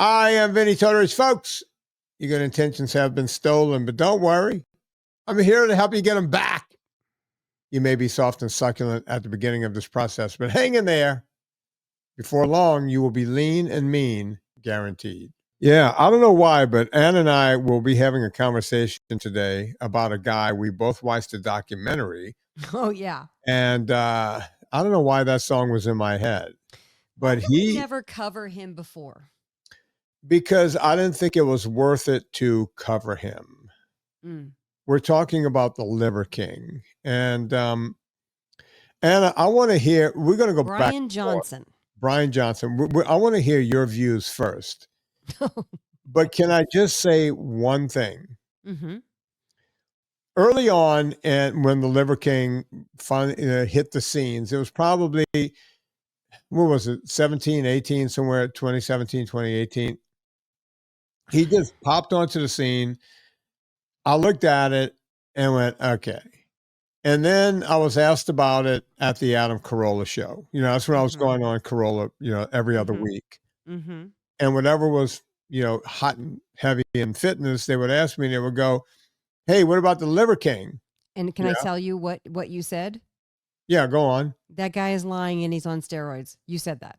I am Vinnie Tortorich, folks. Your good intentions have been stolen, but don't worry. I'm here to help you get them back. You may be soft and succulent at the beginning of this process, but hang in there. Before long, you will be lean and mean, guaranteed. Yeah, I don't know why, but Ann and I will be having a conversation today about a guy. We both watched a documentary. Oh, yeah. And I don't know why that song was in my head. But Why did we never cover him before? Because I didn't think it was worth it to cover him. We're talking about the Liver King. And Anna, I want to hear, we're going to go back. Brian Johnson. Brian Johnson. I want to hear your views first. But can I just say one thing? Early on, and when the Liver King finally hit the scenes, it was probably, what was it, 17, 18, somewhere 2017, 2018. He just popped onto the scene. I looked at it and went, okay. And then I was asked about it at the Adam Carolla show. You know, that's when I was going on Carolla, you know, every other week. And whatever was, you know, hot and heavy in fitness, they would ask me, and they would go, hey, what about the Liver King? And can I tell you what you said? Yeah, go on. That guy is lying and he's on steroids. You said that.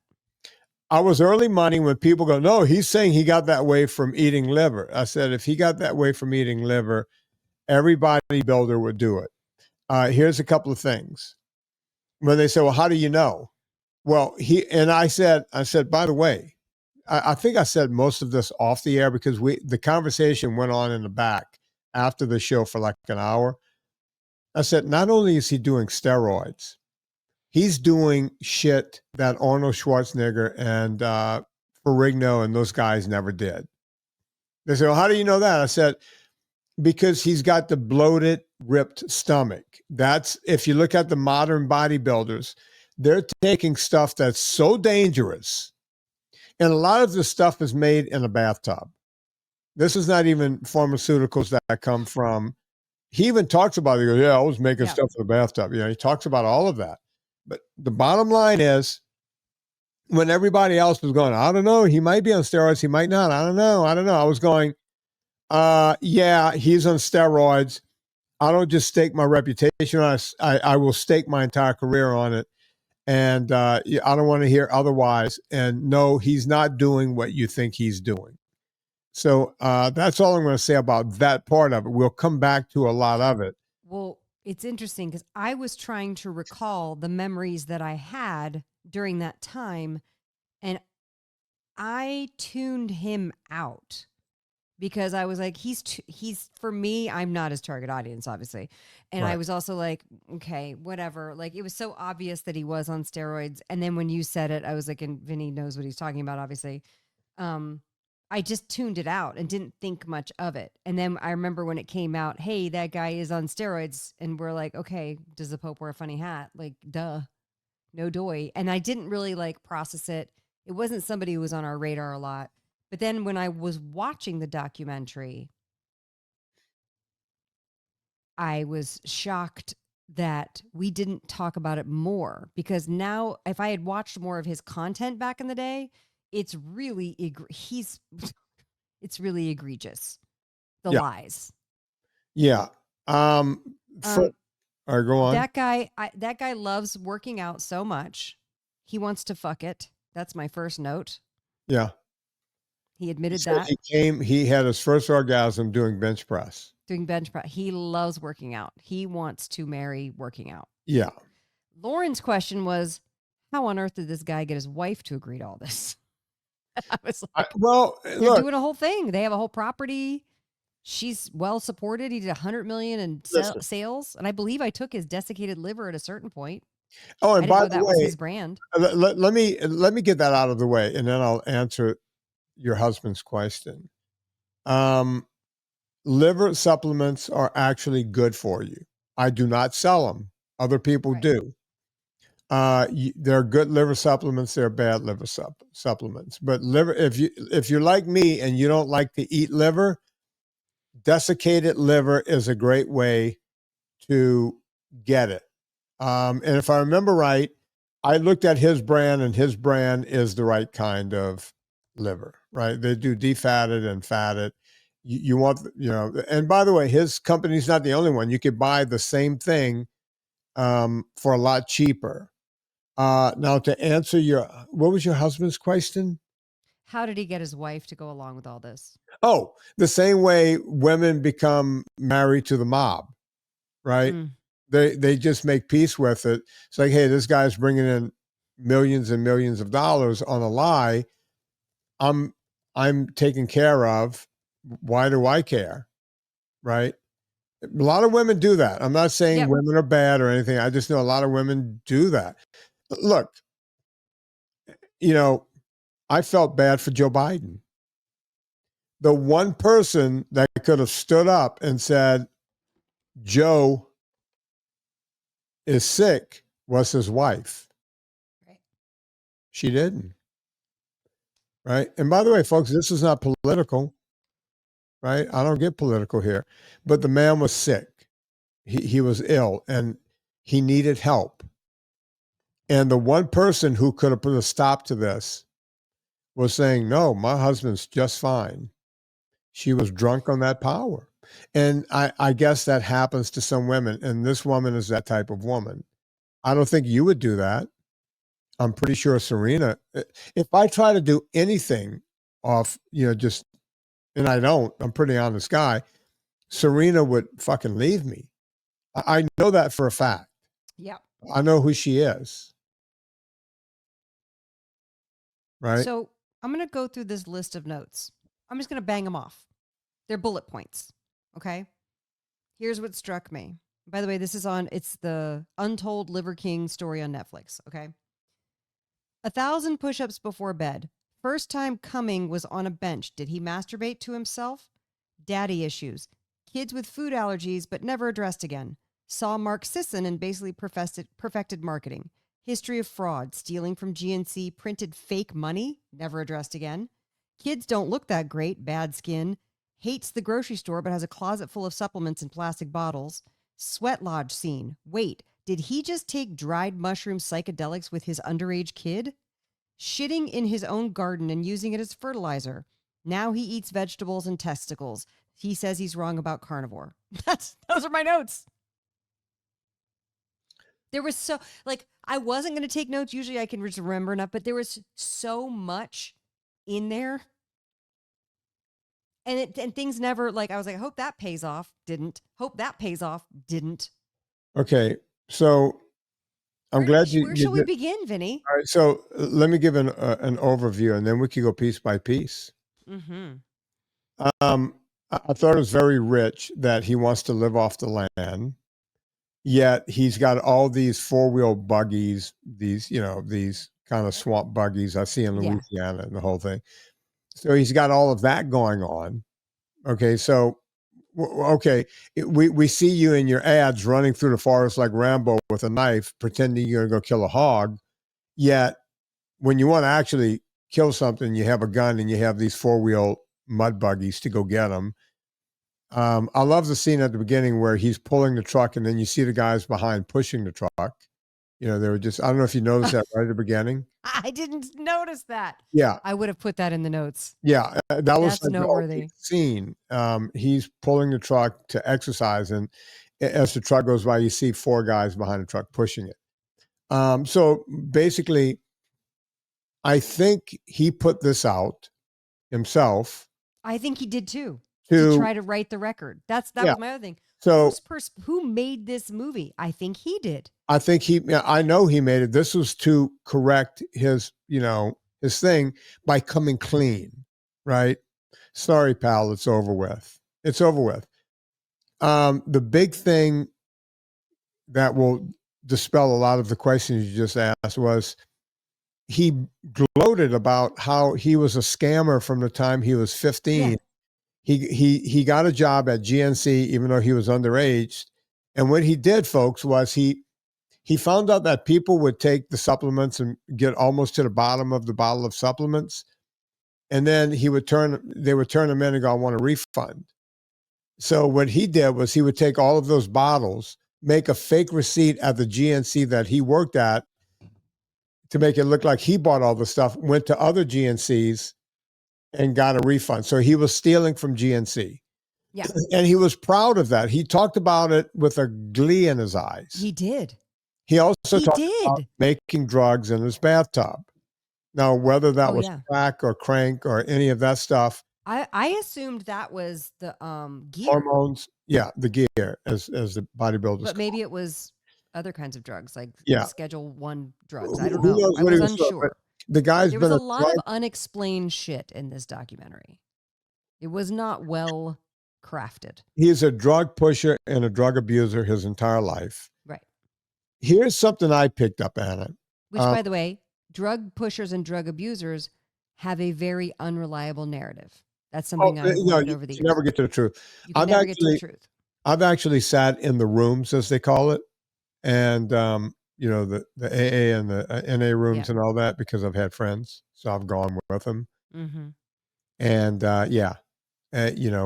I was early money when people go, no, he's saying he got that way from eating liver. I said, if he got that way from eating liver, every bodybuilder would do it. Here's a couple of things. When they say, well, how do you know? Well, I said, by the way, I think I said most of this off the air because the conversation went on in the back after the show for like an hour. I said, not only is he doing steroids, he's doing shit that Arnold Schwarzenegger and Ferrigno and those guys never did. They said, well, how do you know that? I said, because he's got the bloated, ripped stomach. That's, if you look at the modern bodybuilders, they're taking stuff that's so dangerous. And a lot of this stuff is made in a bathtub. This is not even pharmaceuticals that come from, he even talks about it. He goes, yeah, I was making stuff in the bathtub. You know, he talks about all of that. But the bottom line is, when everybody else was going, I don't know, he might be on steroids, he might not, I don't know. I was going, yeah, he's on steroids. I don't just stake my reputation on it. I will stake my entire career on it. And I don't want to hear otherwise. And no, he's not doing what you think he's doing. So that's all I'm going to say about that part of it. We'll come back to a lot of it. Well, it's interesting because I was trying to recall the memories that I had during that time, and I tuned him out because I was like, he's for me, I'm not his target audience, obviously. And I was also like, okay, whatever. Like, it was so obvious that he was on steroids. And then when you said it, I was like, and Vinny knows what he's talking about, obviously. I just tuned it out and didn't think much of it. And then I remember when it came out, hey, that guy is on steroids. And we're like, okay, does the Pope wear a funny hat? Like, duh, no doy. And I didn't really like process it. It wasn't somebody who was on our radar a lot. But then when I was watching the documentary, I was shocked that we didn't talk about it more, because now if I had watched more of his content back in the day, it's really it's really egregious. The lies. Yeah. All right, go on. That guy loves working out so much. He wants to fuck it. That's my first note. Yeah. He admitted that. He had his first orgasm doing bench press. Doing bench press. He loves working out. He wants to marry working out. Yeah. Lauren's question was, how on earth did this guy get his wife to agree to all this? I was like, they're doing a whole thing. They have a whole property. She's well supported. He did 100 million in sales, and I believe I took his desiccated liver at a certain point. Oh, and by the that way, was his brand. Let me get that out of the way, and then I'll answer your husband's question. Liver supplements are actually good for you. I do not sell them. Other people do. There are good liver supplements. There are bad liver supplements. But liver, if you're like me and you don't like to eat liver, desiccated liver is a great way to get it. And if I remember right, I looked at his brand, and his brand is the right kind of liver. right? They do defatted and fatted. You want, and by the way, his company's not the only one. You could buy the same thing for a lot cheaper. Now, to answer what was your husband's question? How did he get his wife to go along with all this? Oh, the same way women become married to the mob, right? Mm. They just make peace with it. It's like, hey, this guy's bringing in millions and millions of dollars on a lie. I'm taken care of. Why do I care? Right? A lot of women do that. I'm not saying women are bad or anything. I just know a lot of women do that. Look, I felt bad for Joe Biden. The one person that could have stood up and said, Joe is sick was his wife. Right. She didn't. Right. And by the way, folks, this is not political. Right. I don't get political here. But the man was sick. He was ill and he needed help. And the one person who could have put a stop to this was saying, no, my husband's just fine. She was drunk on that power. And I guess that happens to some women. And this woman is that type of woman. I don't think you would do that. I'm pretty sure Serena, if I try to do anything off, and I don't, I'm a pretty honest guy, Serena would fucking leave me. I know that for a fact. Yeah. I know who she is. Right. So I'm going to go through this list of notes. I'm just going to bang them off. They're bullet points. Okay. Here's what struck me. By the way, it's the Untold Liver King story on Netflix. Okay. 1,000 push-ups before bed. First time coming was on a bench. Did he masturbate to himself? Daddy issues. Kids with food allergies, but never addressed again. Saw Mark Sisson and basically perfected marketing. History of fraud, stealing from GNC, printed fake money, never addressed again. Kids don't look that great, bad skin. Hates the grocery store, but has a closet full of supplements in plastic bottles. Sweat lodge scene. Wait, did he just take dried mushroom psychedelics with his underage kid? Shitting in his own garden and using it as fertilizer. Now he eats vegetables and testicles. He says he's wrong about carnivore. Those are my notes. There was I wasn't going to take notes. Usually I can just remember enough, but there was so much in there. And things never, I was like, I hope that pays off. Didn't. Hope that pays off. Didn't. Okay. So I'm glad you. Where shall we begin, Vinny? All right. So let me give an overview and then we can go piece by piece. Mm-hmm. I thought it was very rich that he wants to live off the land. Yet he's got all these 4-wheel buggies, these kind of swamp buggies I see in Louisiana and the whole thing. So he's got all of that going on. Okay. So, we see you in your ads running through the forest like Rambo with a knife, pretending you're going to go kill a hog. Yet when you want to actually kill something, you have a gun and you have these 4-wheel mud buggies to go get them. I love the scene at the beginning where he's pulling the truck and then you see the guys behind pushing the truck. They were just, I don't know if you noticed that right at the beginning. I didn't notice that. Yeah. I would have put that in the notes. Yeah. That's noteworthy. Scene. He's pulling the truck to exercise. And as the truck goes by, you see 4 guys behind the truck pushing it. So basically, I think he put this out himself. I think he did too. To try to write the record. That was my other thing. So who made this movie? I think he did. I know he made it. This was to correct his thing by coming clean, right? Sorry, pal, it's over with. It's over with. The big thing that will dispel a lot of the questions you just asked was he gloated about how he was a scammer from the time he was 15. Yeah. He got a job at GNC even though he was underage. And what he did, folks, was he found out that people would take the supplements and get almost to the bottom of the bottle of supplements. And then they would turn them in and go, I want a refund. So what he did was he would take all of those bottles, make a fake receipt at the GNC that he worked at to make it look like he bought all the stuff, went to other GNCs and got a refund. So he was stealing from GNC. Yeah. And he was proud of that. He talked about it with a glee in his eyes. He did. He also talked about making drugs in his bathtub. Now, whether that was crack or crank or any of that stuff. I assumed that was the gear. Hormones. Yeah, the gear as the bodybuilders. But maybe it was other kinds of drugs, like Schedule 1 drugs. I don't Who know. knows I was unsure. The guy's there was a lot of unexplained shit in this documentary. It was not well crafted. He's a drug pusher and a drug abuser his entire life. Right. Here's something I picked up, Anna. Which, by the way, drug pushers and drug abusers have a very unreliable narrative. That's something I've learned over the years. You never get to the truth. You can never get to the truth. I've actually sat in the rooms, as they call it, and the AA and the NA rooms and all that, because I've had friends, so I've gone with them. Mm-hmm. And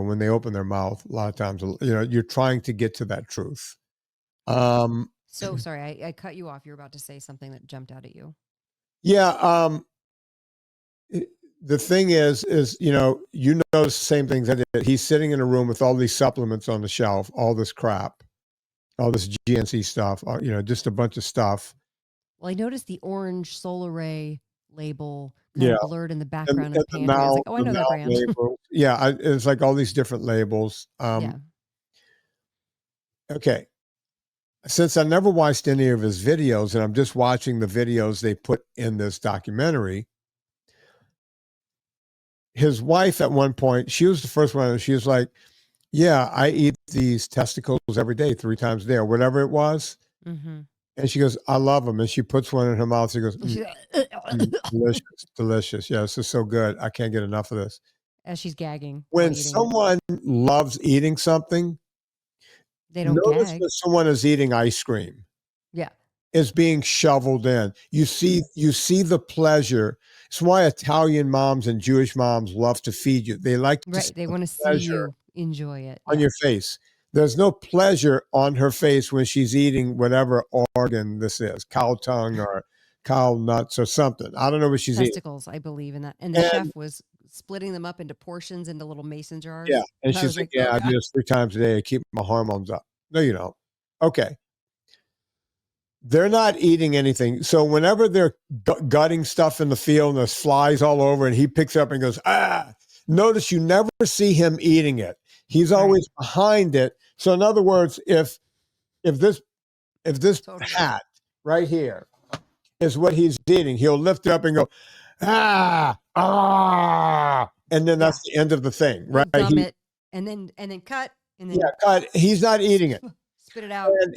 when they open their mouth, a lot of times, you're trying to get to that truth. So sorry, I cut you off. You're about to say something that jumped out at you. Yeah. The thing is, you notice the same things I did. He's sitting in a room with all these supplements on the shelf, all this crap, all this GNC stuff, just a bunch of stuff. Well, I noticed the orange Solar Ray label kind of blurred in the background of the pantry. I was like, oh, I know that brand. It's like all these different labels. Okay. Since I never watched any of his videos and I'm just watching the videos they put in this documentary, his wife at one point, she was the first one, and she was like, yeah, I eat these testicles every day, 3 times a day, or whatever it was. Mm-hmm. And she goes, I love them. And she puts one in her mouth. She goes, delicious. Yeah, this is so good. I can't get enough of this. As she's gagging. When someone loves eating something, they don't notice gag. when someone is eating ice cream. Yeah. Is being shoveled in. You see the pleasure. It's why Italian moms and Jewish moms love to feed you. They like to they want to see you enjoy it on your face. There's no pleasure on her face when she's eating whatever organ this is, cow tongue or cow nuts or something. I don't know what she's testicles, I believe in that. And the chef was splitting them up into portions into little mason jars. Yeah, and she's like, I do this 3 times a day to keep my hormones up. No, you don't. Okay. They're not eating anything. So whenever they're gutting stuff in the field and there's flies all over and he picks it up and goes, notice you never see him eating it. He's always behind it. So in other words, if this hat right here is what he's eating, he'll lift it up and go, and then that's the end of the thing, right? And then cut. And then cut. He's not eating it. Spit it out. And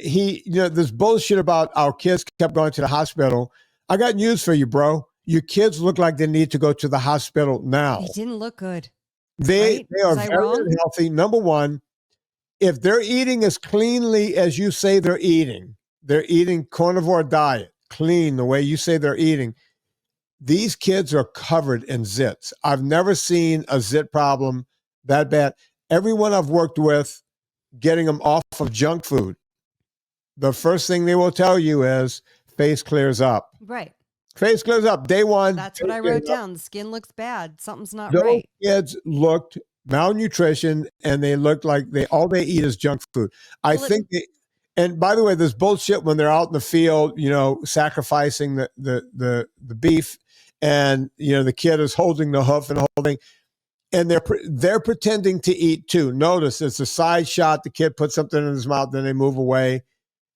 this bullshit about our kids kept going to the hospital. I got news for you, bro. Your kids look like they need to go to the hospital now. They didn't look good. They are very unhealthy. Number one, if they're eating as cleanly as you say they're eating carnivore diet, clean the way you say they're eating, these kids are covered in zits. I've never seen a zit problem that bad. Everyone I've worked with, getting them off of junk food, the first thing they will tell you is face clears up. Right. Face clears up. Day one. That's what I wrote down. The skin looks bad. Something's not Those right. Kids looked malnutrition and they looked like all they eat is junk food. And by the way, there's bullshit when they're out in the field, sacrificing the beef, and the kid is holding the hoof and they're pretending to eat too. Notice it's a side shot. The kid puts something in his mouth, then they move away.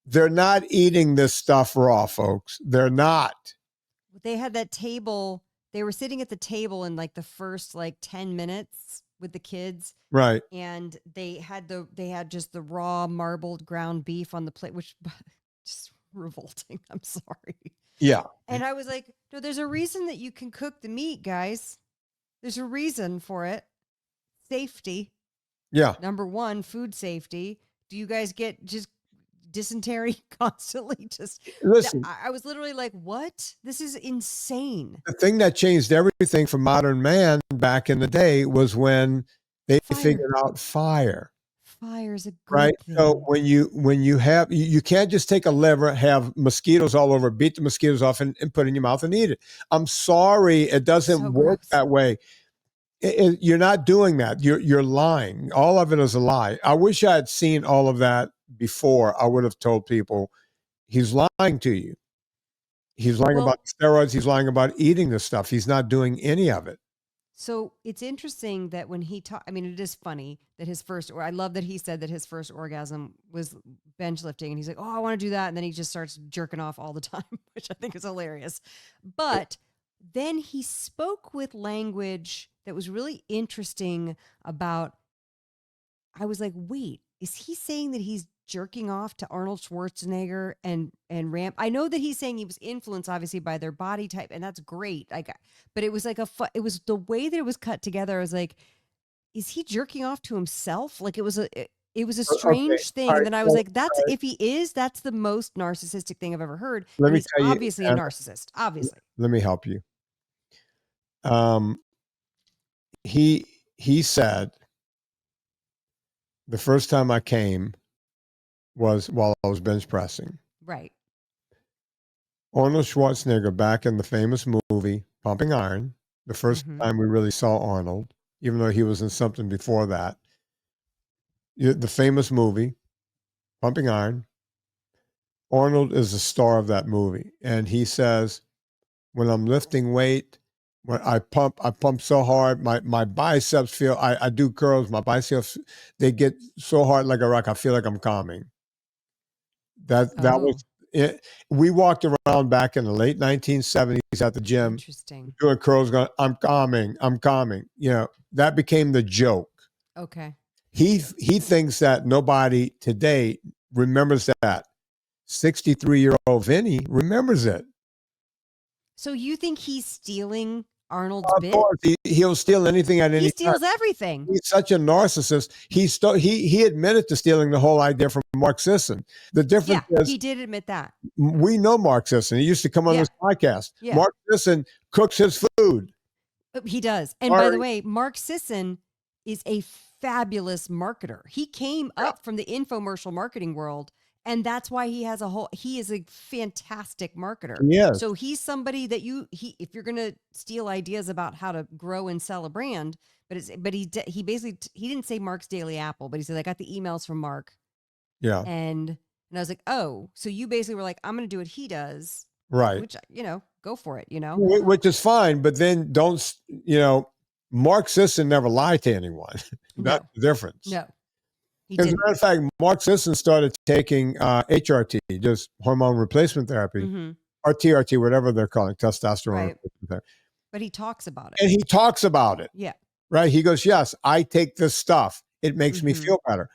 They're not eating this stuff raw, folks. They're not. They had that table. They were sitting at the table in like the first 10 minutes with the kids. Right. And they had just the raw marbled ground beef on the plate, which just revolting. I'm sorry. Yeah. And I was like, no, there's a reason that you can cook the meat, guys. There's a reason for it. Safety. Yeah. Number one, food safety. Do you guys get just dysentery constantly? Listen. I was literally like, what? This is insane. The thing that changed everything for modern man back in the day was when they figured out fire. Fire is a good thing. So when you have, you can't just take a liver, have mosquitoes all over, beat the mosquitoes off and put it in your mouth and eat it. I'm sorry. It doesn't work that way. You're not doing that. You're lying. All of it is a lie. I wish I had seen all of that before. I would have told people he's lying to you. He's lying about steroids. He's lying about eating this stuff. He's not doing any of it. So it's interesting that when he I mean, it is funny that I love that he said that his first orgasm was bench lifting, and he's like, oh, I want to do that. And then he just starts jerking off all the time, which I think is hilarious. But then he spoke with language that was really interesting about, I was like, wait, is he saying that he's jerking off to Arnold Schwarzenegger and Ram? I know that he's saying he was influenced obviously by their body type, and that's great. But it was like it was the way that it was cut together. I was like, is he jerking off to himself? Like it was a strange thing. All and right, then I was well, like, if he is, that's the most narcissistic thing I've ever heard. Let And me he's tell you, obviously a narcissist. Obviously. let me help you. He said the first time I came was while I was bench pressing. Right. Arnold Schwarzenegger, back in the famous movie Pumping Iron, the first time we really saw Arnold, even though he was in something before that. The famous movie Pumping Iron. Arnold is the star of that movie, and he says, when I'm lifting weight, when I pump so hard, my biceps feel, I do curls, my biceps, they get so hard like a rock, I feel like I'm calming. That was it. We walked around back in the late 1970s at the gym doing curls, going, I'm calming. You know, that became the joke. Okay. He thinks that nobody today remembers that. 63-year-old Vinnie remembers it. So you think he's stealing Arnold's Of bit? course, he'll steal anything at any time. He steals everything. He's such a narcissist. He admitted to stealing the whole idea from Mark Sisson. The difference is, he did admit that. We know Mark Sisson. He used to come on this podcast. Yeah. Mark Sisson cooks his food. He does. And by the way, Mark Sisson is a fabulous marketer. He came up from the infomercial marketing world. And that's why he is a fantastic marketer. Yes. So he's somebody that if you're going to steal ideas about how to grow and sell a brand, but he basically, he didn't say Mark's Daily Apple, but he said, I got the emails from Mark. Yeah. And I was like, oh, so you basically were like, I'm going to do what he does. Right. Which, go for it, Which is fine, but then don't, Mark Sisson never lied to anyone. That's the difference. No. As a matter of fact, Mark Sisson started taking HRT, just hormone replacement therapy, or TRT, whatever they're calling, testosterone replacement therapy. But he talks about it. And he talks about it. Yeah. Right? He goes, yes, I take this stuff. It makes me feel better.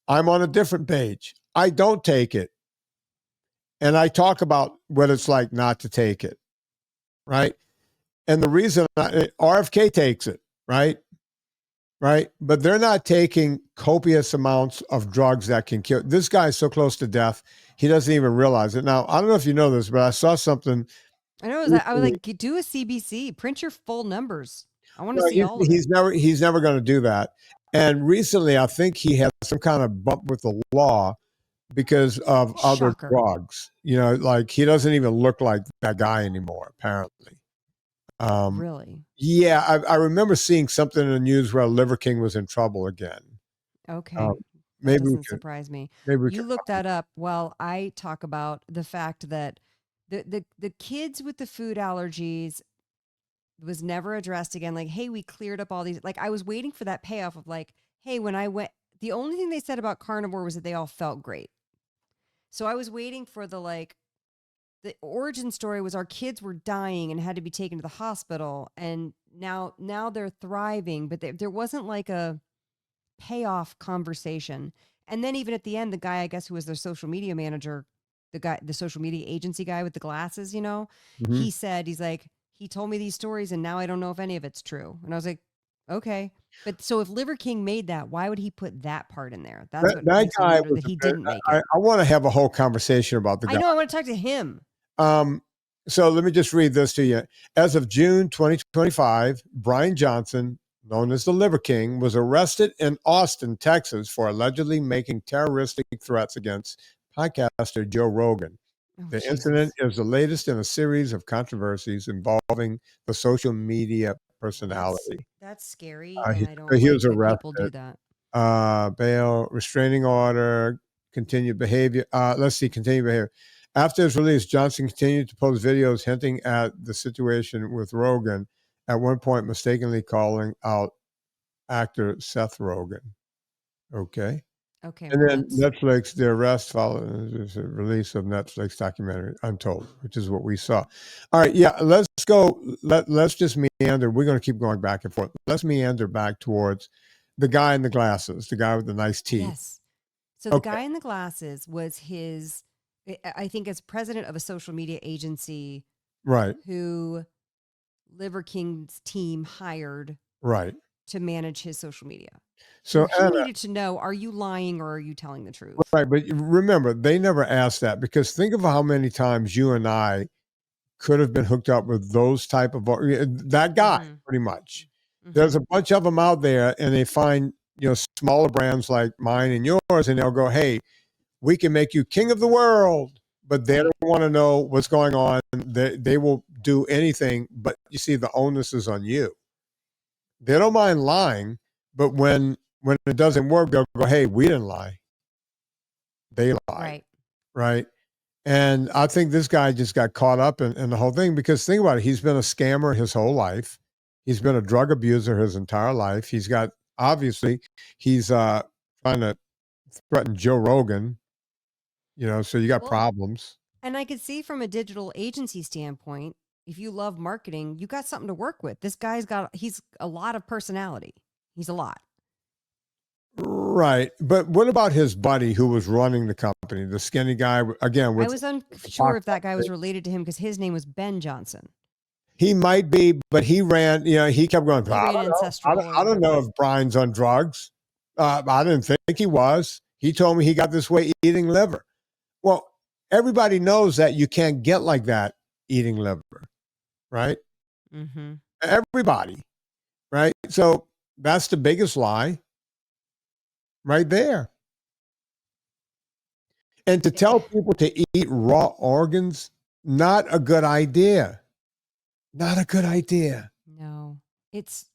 I'm on a different page. I don't take it. And I talk about what it's like not to take it. Right? And the reason RFK takes it, right? Right. But they're not taking copious amounts of drugs that can kill. This guy is so close to death, he doesn't even realize it. Now, I don't know if you know this, but I saw something. I know. I was like, do a CBC, print your full numbers. I want to see all of it. He's never going to do that. And recently, I think he had some kind of bump with the law because of other drugs. Like he doesn't even look like that guy anymore, apparently. Really? Yeah, I remember seeing something in the news where Liver King was in trouble again. Okay. Maybe that doesn't surprise me. You look that up while I talk about the fact that the kids with the food allergies was never addressed again. Like, hey, we cleared up all these. Like, I was waiting for that payoff of like, hey, when I went, the only thing they said about carnivore was that they all felt great. So I was waiting for the origin story was our kids were dying and had to be taken to the hospital, and now they're thriving, but there wasn't like a payoff conversation. And then even at the end, the guy, I guess, who was their social media manager, the social media agency guy with the glasses, he said, he told me these stories and now I don't know if any of it's true. And I was like, okay. But so if Liver King made that, why would he put that part in there? That's what makes me wonder that he didn't make it. I want to have a whole conversation about the guy. I know. I want to talk to him. So let me just read this to you. As of June 2025, Brian Johnson, known as the Liver King, was arrested in Austin, Texas, for allegedly making terroristic threats against podcaster Joe Rogan. The incident is the latest in a series of controversies involving the social media personality. That's scary, and He, I don't he like was that people arrested. do that. Bail, restraining order, continued behavior. Let's see, continued behavior. After his release, Johnson continued to post videos hinting at the situation with Rogen, at one point mistakenly calling out actor Seth Rogen. Okay. Okay, And well, then that's Netflix, the arrest followed the release of Netflix documentary Untold, which is what we saw. All right, yeah, let's go. Let's just meander. We're going to keep going back and forth. Let's meander back towards the guy in the glasses, the guy with the nice teeth. yes. So the Okay, guy in the glasses was his, I think, as president of a social media agency right, who Liver King's team hired right. to manage his social media. So And he Anna, needed to know, are you lying or are you telling the truth? right, but remember, they never asked that because think of how many times you and I could have been hooked up with those type of that guy, Mm-hmm. pretty much. There's Mm-hmm. a bunch of them out there, and they find smaller brands like mine and yours, and they'll go, "Hey, we can make you king of the world," but they Right. don't want to know what's going on. They will do anything, but you see, the onus is on you. They don't mind lying, but when it doesn't work, they'll go, "Hey, we didn't lie. They lied." Right. Right? And I think this guy just got caught up in the whole thing because think about it. He's been a scammer his whole life. He's been a drug abuser his entire life. He's got, obviously, he's trying to threaten Joe Rogan, so you got Well, problems. and I could see from a digital agency standpoint, if you love marketing, you got something to work with. This he's a lot of personality. He's a lot. Right. But what about his buddy who was running the company, the skinny guy, again, I with was unsure if that guy was related to him because his name was Ben Johnson. he might be, but he ran, he kept going, He I ran don't know. Ancestral or I don't know whatever. if Brian's on drugs. I didn't think he was. He told me he got this way eating liver. Well, everybody knows that you can't get like that eating liver, right? Mm-hmm. Everybody, right? So that's the biggest lie right there. And to tell people to eat raw organs, not a good idea. Not a good idea. No, it's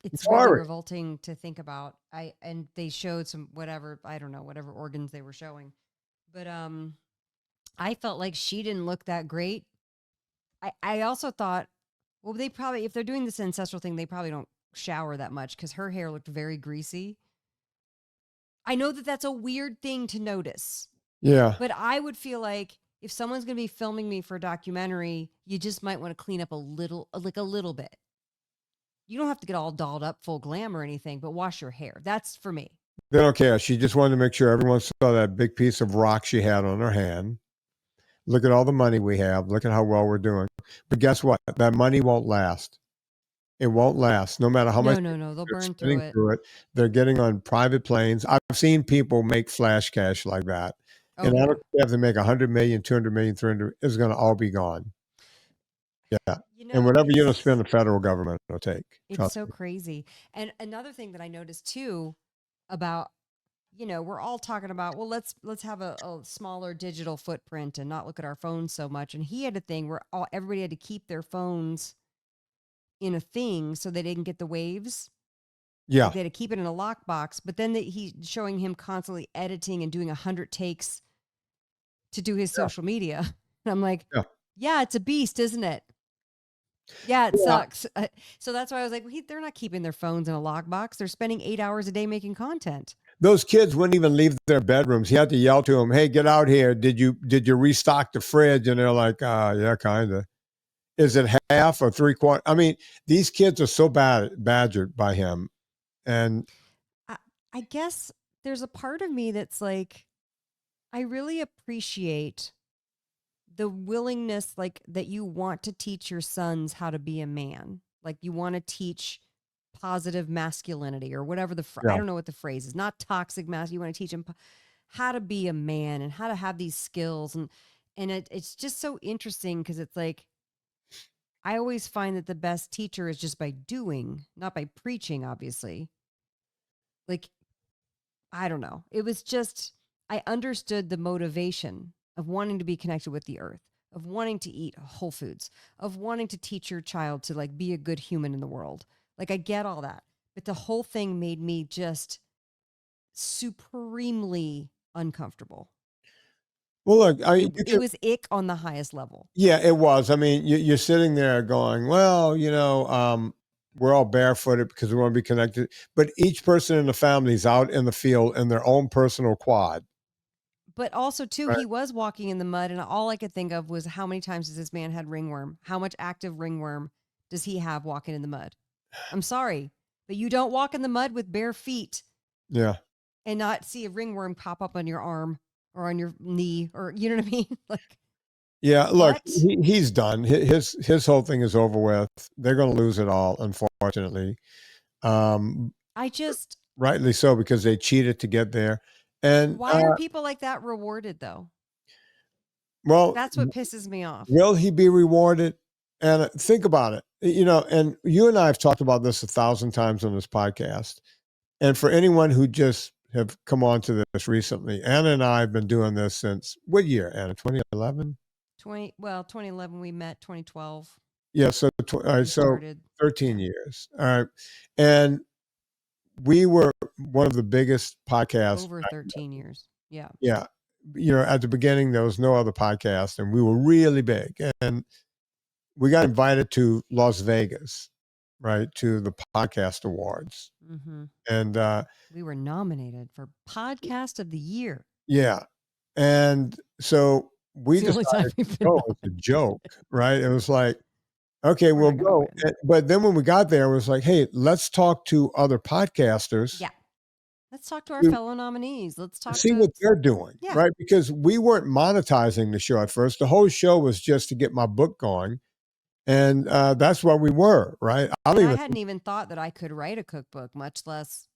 I'm really sorry. revolting to think about. And they showed some whatever, I don't know, whatever organs they were showing. But I felt like she didn't look that great. I also thought, well, they probably, if they're doing this ancestral thing, they probably don't shower that much because her hair looked very greasy. I know that that's a weird thing to notice, Yeah. but I would feel like if someone's going to be filming me for a documentary, you just might want to clean up a little, like a little bit. You don't have to get all dolled up, full glam or anything, but wash your hair. That's for me. They don't care. She just wanted to make sure everyone saw that big piece of rock she had on her hand. Look at all the money we have. Look at how well we're doing. But guess what? That money won't last. It won't last. No matter how much No. They'll they're burn through spending it. through it, they're getting on private planes. I've seen people make flash cash like that. Oh, And I yeah. don't care if they make 100 million, 200 million, 300, it's going to all be gone. Yeah. And whatever you don't spend, the federal government will take. It's Trust so me. crazy. And another thing that I noticed too about, we're all talking about, well, let's have a smaller digital footprint and not look at our phones so much. And he had a thing where everybody had to keep their phones in a thing so they didn't get the waves. Yeah. Like they had to keep it in a lockbox. But then he's showing him constantly editing and doing 100 takes to do his Yeah. social media. And I'm like, Yeah. yeah, it's a beast, isn't it? Yeah, it Yeah. sucks. So that's why I was like, they're not keeping their phones in a lockbox. They're spending 8 hours a day making content. Those kids wouldn't even leave their bedrooms. He had to yell to them, "Hey, get out here! Did you restock the fridge?" And they're like, yeah, kind of." Is it half or three quarter? I mean, these kids are so badgered by him, and I guess there's a part of me that's like, I really appreciate the willingness, like that you want to teach your sons how to be a man. Like you want to teach positive masculinity or whatever I yeah, don't know what the phrase is, not toxic masculinity. You want to teach them how to be a man and how to have these skills. And it's just so interesting because it's like, I always find that the best teacher is just by doing, not by preaching, obviously. Like, I don't know. It was just, I understood the motivation of wanting to be connected with the earth. of wanting to eat whole foods, of wanting to teach your child to like be a good human in the world. Like I get all that, but the whole thing made me just supremely uncomfortable. Well, look, It was ick on the highest level. yeah, it was. I mean, you're sitting there going, well, we're all barefooted because we want to be connected. But each person in the family is out in the field in their own personal quad. But also, too, Right. he was walking in the mud, and all I could think of was how many times has this man had ringworm? How much active ringworm does he have walking in the mud? I'm sorry, but you don't walk in the mud with bare feet Yeah. and not see a ringworm pop up on your arm or on your knee, or you know what I mean? Like, Yeah, look, what? he's done. His whole thing is over with. They're going to lose it all, unfortunately. Rightly so, because they cheated to get there. And why are people like that rewarded, though? well, That's what pisses me off. will he be rewarded? And think about it. And you and I have talked about this 1,000 times on this podcast. And for anyone who just have come on to this recently, Anna and I have been doing this since what year, Anna? 2011? 2011 we met, 2012. Yeah, so so 13 years. All right. And we were one of the biggest podcasts. Over 13 years. Yeah. Yeah. At the beginning, there was no other podcast, and we were really big. And we got invited to Las Vegas, right, to the podcast awards. Mm-hmm. And we were nominated for Podcast of the Year. Yeah. And so we decided to go as a joke, right? It was like, okay, we'll go. But then when we got there, it was like, hey, let's talk to other podcasters. Yeah. Let's talk to our fellow nominees. Let's see what they're doing, right? Because we weren't monetizing the show at first. The whole show was just to get my book going. And that's what we were, right? I hadn't even thought that I could write a cookbook, much less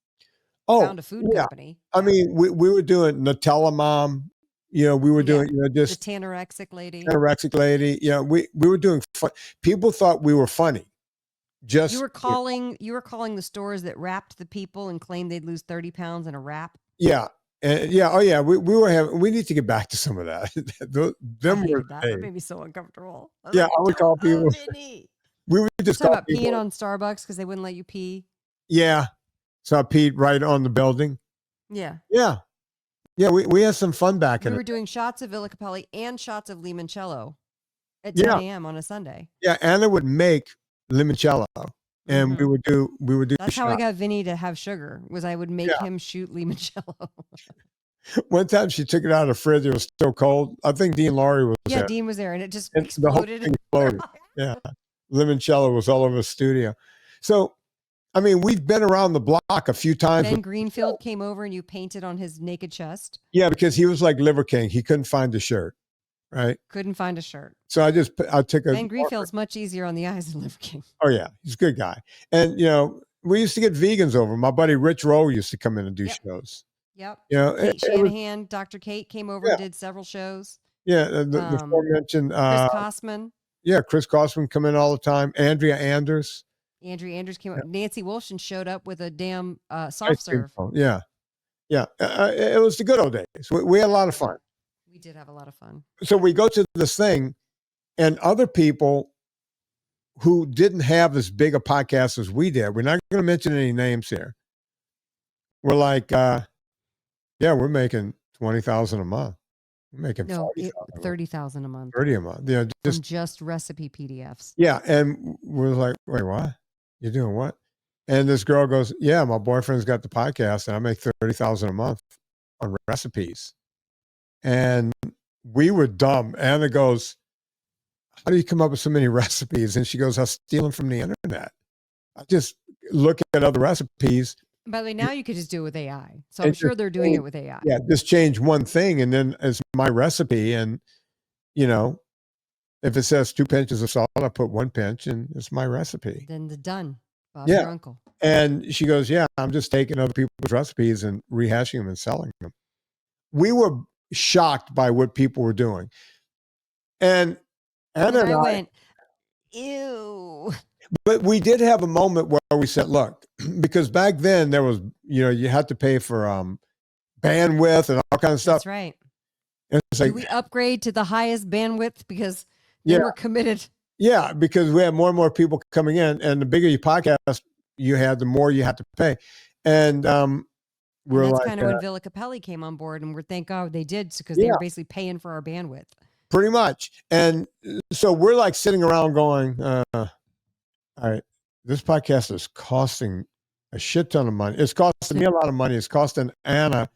found a food company. I mean, we were doing Nutella Mom. We were doing, just the Tanorexic lady. Yeah, we were doing fun. People thought we were funny. Just you were calling the stores that wrapped the people and claimed they'd lose 30 pounds in a wrap. Yeah. And we need to get back to some of that. That made me so uncomfortable. I would call people. We would just talk about peeing on Starbucks because they wouldn't let you pee. Yeah. So I peed right on the building. Yeah. Yeah. Yeah, we had some fun back in it. We were doing shots of Villa Capelli and shots of limoncello at 10 a.m. on a Sunday. Yeah, Anna would make limoncello, and we would do. That's how I got Vinny to have sugar. Was I would make him shoot limoncello. One time she took it out of the fridge. It was still cold. I think Dean Laurie was there. Yeah, Dean was there, and it just exploded. The whole thing exploded. Yeah, limoncello was all over the studio. So, I mean, we've been around the block a few times. Ben Greenfield came over and you painted on his naked chest. Yeah, because he was like Liver King. He couldn't find a shirt, right? Couldn't find a shirt. So I took Ben Greenfield's much easier on the eyes than Liver King. Oh, yeah. He's a good guy. And, we used to get vegans over. My buddy Rich Rowe used to come in and do shows. Yep. Kate Shanahan, Dr. Kate came over and did several shows. Yeah. The aforementioned Chris Kosman. Yeah, Chris Kosman come in all the time. Andrea Anders. Andrea Anders came up. Nancy Wolfson showed up with a damn soft serve. Yeah. Yeah. It was the good old days. We had a lot of fun. We did have a lot of fun. So we go to this thing, and other people who didn't have as big a podcast as we did, we're not going to mention any names here. We're like, we're making $20,000 a month. We're making $30,000 a month. 30 a month. Yeah, just recipe PDFs. Yeah, and we're like, wait, what? You're doing what? And this girl goes, yeah, my boyfriend's got the podcast, and I make $30,000 a month on recipes. And we were dumb. Anna goes, how do you come up with so many recipes? And she goes, I steal them from the internet. I just look at other recipes. By the way, now you could just do it with AI. So I'm sure they're doing it with AI. Yeah, just change one thing, and then it's my recipe. And, if it says 2 pinches of salt, I put 1 pinch, and it's my recipe. Then the done. Bob's your uncle. And she goes, yeah, I'm just taking other people's recipes and rehashing them and selling them. We were shocked by what people were doing. And Anna and I went, ew. But we did have a moment where we said, look, because back then there was, you had to pay for bandwidth and all kinds of stuff. That's right. And it's Do like, we upgrade to the highest bandwidth because then we're committed? Yeah, because we have more and more people coming in, and the bigger your podcast you had, the more you have to pay. And we're And that's like, kind of when Villa Capelli came on board, and we're thank God they did because they yeah, were basically paying for our bandwidth. pretty much. And so we're like sitting around going, all right, this podcast is costing a shit ton of money. It's costing me a lot of money. It's costing Anna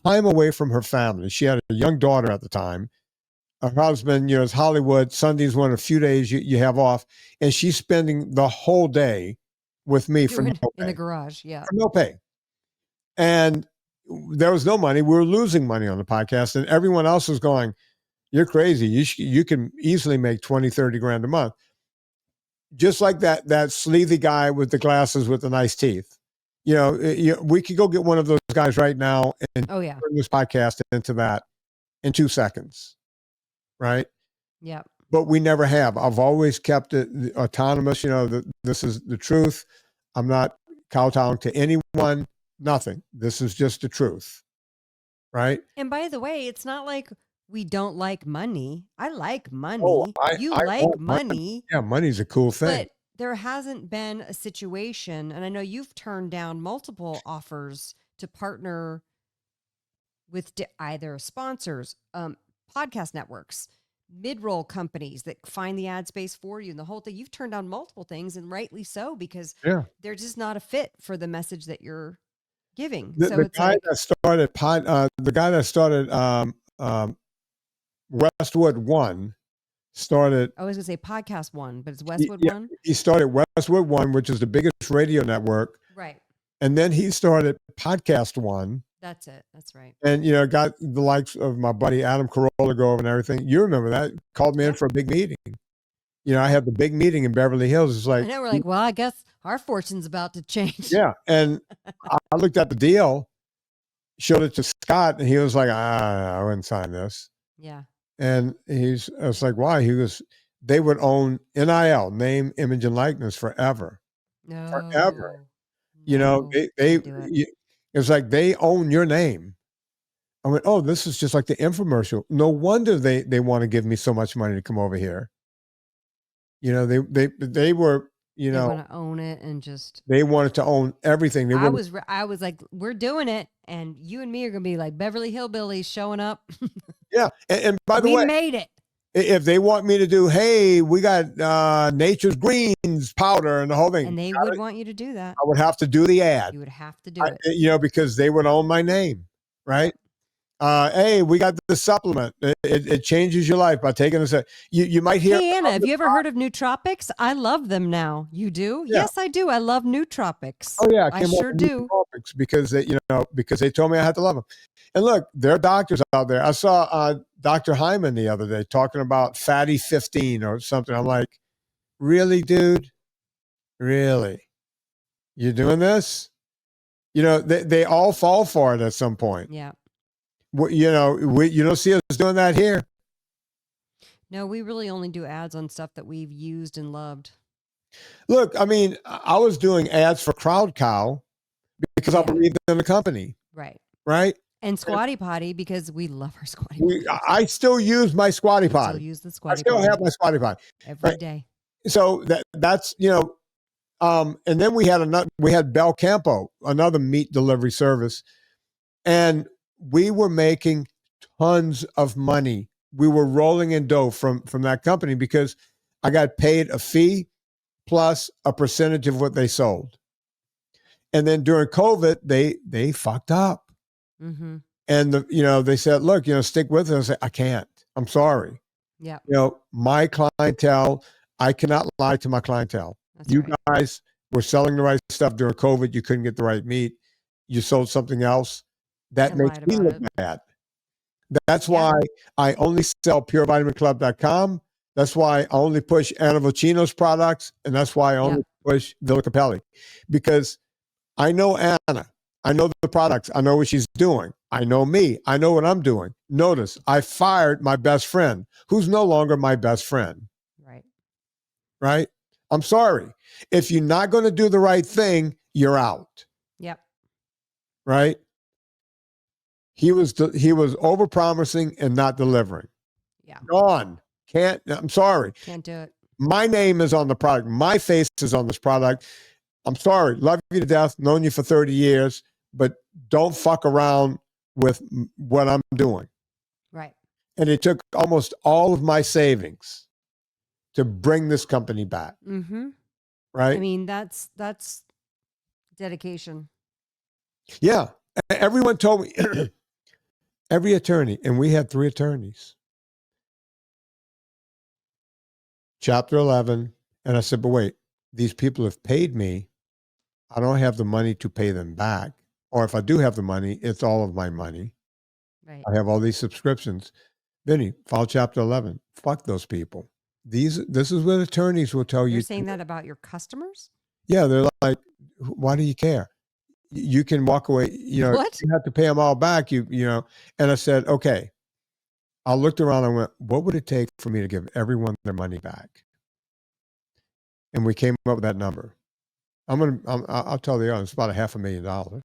time away from her family. She had a young daughter at the time. Her husband, is Hollywood. Sunday's one of the few days you have off. And she's spending the whole day with me for no pay. In the garage, yeah. For no pay. And there was no money. We were losing money on the podcast. And everyone else was going, you're crazy. You can easily make 20, 30 grand a month. Just like that sleazy guy with the glasses with the nice teeth. We could go get one of those guys right now and turn this podcast into that in 2 seconds. Right? Yeah. But we never have. I've always kept it autonomous. This is the truth. I'm not kowtowing to anyone, nothing. This is just the truth. Right? And by the way, it's not like we don't like money. I like money. Oh, you I like money. Yeah, money's a cool thing. But there hasn't been a situation, and I know you've turned down multiple offers to partner with either sponsors, podcast networks, mid-roll companies that find the ad space for you and the whole thing. You've turned down multiple things, and rightly so, because they're just not a fit for the message that you're giving. The guy that started Westwood One started. I was going to say Podcast One, but it's Westwood One. He started Westwood One, which is the biggest radio network. Right. And then he started Podcast One. That's it. That's right. And, got the likes of my buddy Adam Carolla go over and everything. You remember that? Called me in for a big meeting. I had the big meeting in Beverly Hills. It's like, I know, we're like, well, I guess our fortune's about to change. Yeah. And I looked at the deal, showed it to Scott, and he was like, I wouldn't sign this. Yeah. I And was like, why? He goes, they would own NIL, name, image, and likeness forever. No. Forever. No, It's like they own your name. I went, oh, this is just like the infomercial. No wonder they want to give me so much money to come over here. They were, they want to own it and just. They wanted to own everything. I was like, we're doing it, and you and me are gonna be like Beverly Hillbillies showing up. Yeah, and by the way, we made it. If they want me to do, hey, we got Nature's Greens powder and the whole thing. And they would want you to do that. I would have to do the ad. You would have to do it. Because they would own my name, right? Hey, we got the supplement. It changes your life by taking this. You might hear. Hey, Anna, have you ever heard of Nootropics? I love them now. You do? Yeah. Yes, I do. I love Nootropics. Oh, yeah. I sure do. Because they told me I had to love them. And look, there are doctors out there. I saw Dr. Hyman the other day talking about fatty 15 or something. I'm like, really, dude? Really? You doing this? They all fall for it at some point. Yeah. You don't see us doing that here. No, we really only do ads on stuff that we've used and loved. Look, I mean, I was doing ads for Crowd Cow because I believed in the company. Right. Right. And Squatty Potty because we love our Squatty Potty. I still use my Squatty Potty. Still use the Squatty Potty. I still have my Squatty Potty every day. So that's and then we had Bel Campo, another meat delivery service, and we were making tons of money. We were rolling in dough from that company because I got paid a fee plus a percentage of what they sold. And then during COVID, they fucked up. Mm-hmm. And they said, look, stick with it. I said, I can't. I'm sorry. Yeah. My clientele, I cannot lie to my clientele. That's you right. Guys were selling the right stuff during COVID. You couldn't get the right meat. You sold something else. That makes me look bad. That's why I only sell PureVitaminClub.com. That's why I only push Anna Vocino's products. And that's why I only push Villa Capelli. Because I know Anna. I know the products. I know what she's doing. I know me. I know what I'm doing. Notice, I fired my best friend, who's no longer my best friend. Right. Right? I'm sorry. If you're not going to do the right thing, you're out. Yep. Right? He was overpromising and not delivering. Yeah. Gone. I'm sorry. Can't do it. My name is on the product. My face is on this product. I'm sorry. Love you to death. Known you for 30 years, but don't fuck around with what I'm doing. Right. And it took almost all of my savings to bring this company back. Mm-hmm. Right. I mean, that's dedication. Yeah. Everyone told me, every attorney, and we had 3 attorneys. Chapter 11. And I said, but wait, these people have paid me. I don't have the money to pay them back. Or if I do have the money, it's all of my money. Right. I have all these subscriptions. Vinny, file Chapter 11. Fuck those people. This is what attorneys will tell you. You're saying that about your customers? Yeah, they're like, why do you care? You can walk away. You know, What? you have to pay them all back. You know. And I said, okay. I looked around and went, what would it take for me to give everyone their money back? And we came up with that number. I'll tell the audience, it's about $500,000.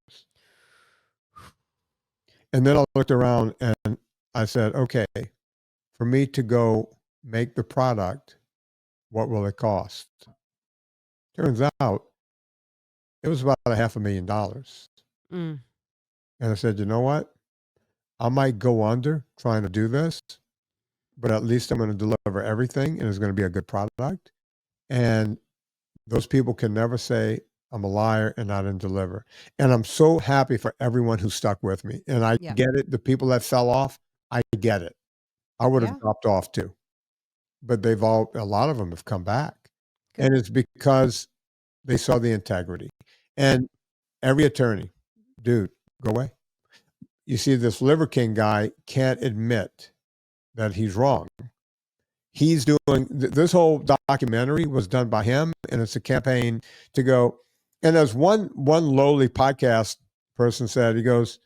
And then I looked around and I said, okay, for me to go make the product, what will it cost? Turns out it was about $500,000. Mm. And I said, you know what? I might go under trying to do this, but at least I'm going to deliver everything and it's going to be a good product. And those people can never say I'm a liar and I didn't deliver. And I'm so happy for everyone who stuck with me. And I get it. The people that fell off, I get it. I would have dropped off too. But a lot of them have come back. Good. And it's because they saw the integrity. And every attorney, dude, go away. You see, this Liver King guy can't admit that he's wrong. He's doing this whole documentary was done by him, and it's a campaign to go. And as one lowly podcast person said, he goes,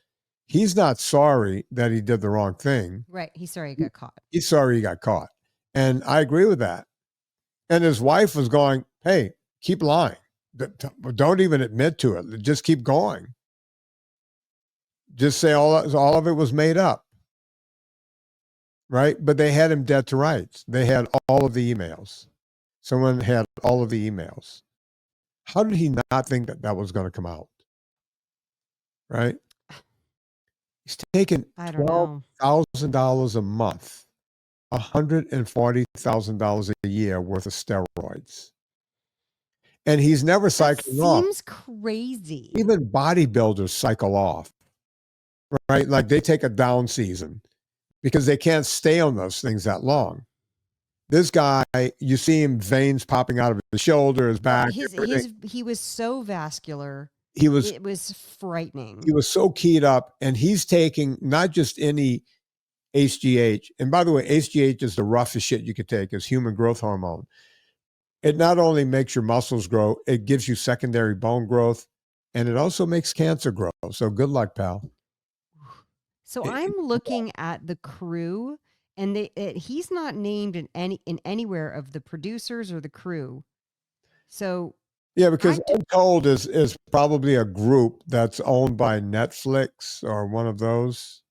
he's not sorry that he did the wrong thing. Right. He's sorry he got caught. He's sorry he got caught. And I agree with that. And his wife was going, hey, keep lying. Don't even admit to it. Just keep going. Just say all of it was made up. Right? But they had him dead to rights. They had all of the emails. Someone had all of the emails. How did he not think that was going to come out? Right? He's taking $12,000 a month, $140,000 a year worth of steroids. And he's never cycling off. Seems crazy. Even bodybuilders cycle off. Right? Like they take a down season because they can't stay on those things that long. This guy, you see him veins popping out of his shoulder, his back. He was so vascular. It was frightening. He was so keyed up, and he's taking not just any HGH. And by the way, HGH is the roughest shit you could take as human growth hormone. It not only makes your muscles grow, it gives you secondary bone growth, and it also makes cancer grow. So good luck, pal. So I'm looking at the crew, and he's not named in anywhere of the producers or the crew. So yeah, because Untold is probably a group that's owned by Netflix or one of those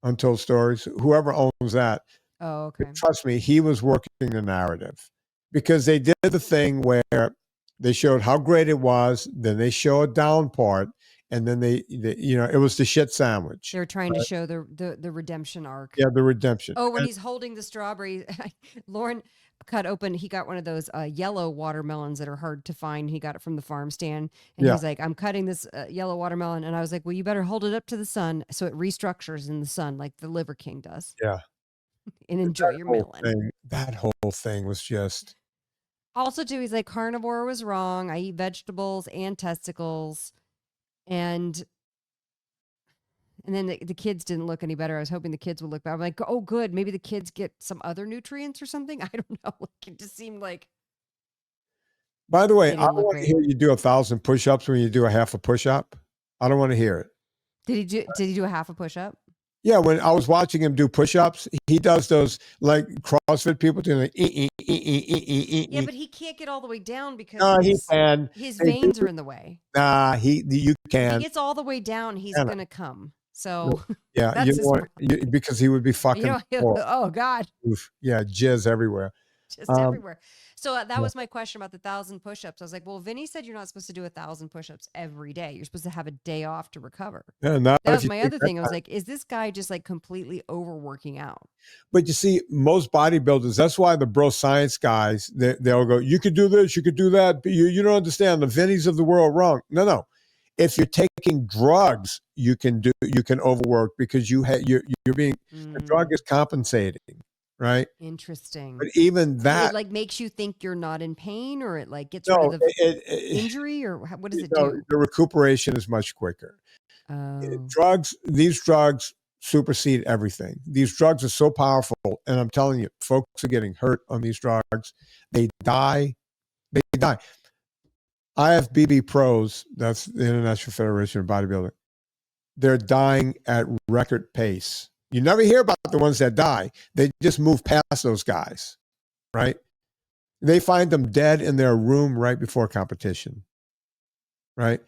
Untold Stories. Whoever owns that. Oh, okay. Trust me, he was working the narrative because they did the thing where they showed how great it was, then they show a down part. And then they it was the shit sandwich. They're trying to show the redemption arc. Yeah, the redemption. Oh, when he's holding the strawberry, Lauren cut open. He got one of those yellow watermelons that are hard to find. He got it from the farm stand, and he's like, "I'm cutting this yellow watermelon," and I was like, "Well, you better hold it up to the sun so it restructures in the sun like the Liver King does." Yeah, and enjoy your melon. That whole thing was just. Also, too, he's like, carnivore was wrong. I eat vegetables and testicles. And then the kids didn't look any better. I was hoping the kids would look better. I'm like, oh, good. Maybe the kids get some other nutrients or something. I don't know. It just seemed like. By the way, I don't want to hear you do 1,000 push-ups when you do a half a push-up. I don't want to hear it. Did he do a half a push-up? Yeah, when I was watching him do push-ups, he does those like CrossFit people doing like yeah, but he can't get all the way down because his veins are in the way. Nah, you can. If he gets all the way down, he's gonna come. So Yeah, that's you his know what? Because he would be fucking. oh God, Yeah, jizz everywhere. just everywhere. So that Yeah. was my question about the 1,000 push-ups. I was like, well, Vinny said you're not supposed to do 1,000 push-ups every day. You're supposed to have a day off to recover. Yeah, not That if was you my take other that thing. I was time. like, is this guy just like completely overworking out? But you see, most bodybuilders, that's why the bro science guys, they'll go, you could do this, you could do that, but you don't understand the Vinnies of the world wrong. No. If you're taking drugs, you can overwork because you're being the drug is compensating, right? Interesting. But even So that, it like makes you think you're not in pain, or it like gets rid no, of the injury, or what does it do? the recuperation is much quicker. Oh, These drugs supersede everything. These drugs are so powerful, and I'm telling you, folks are getting hurt on these drugs. They die. They die. IFBB pros, that's the International Federation of Bodybuilding, they're dying at record pace. You never hear about the ones that die. They just move past those guys, right? They find them dead in their room right before competition, right?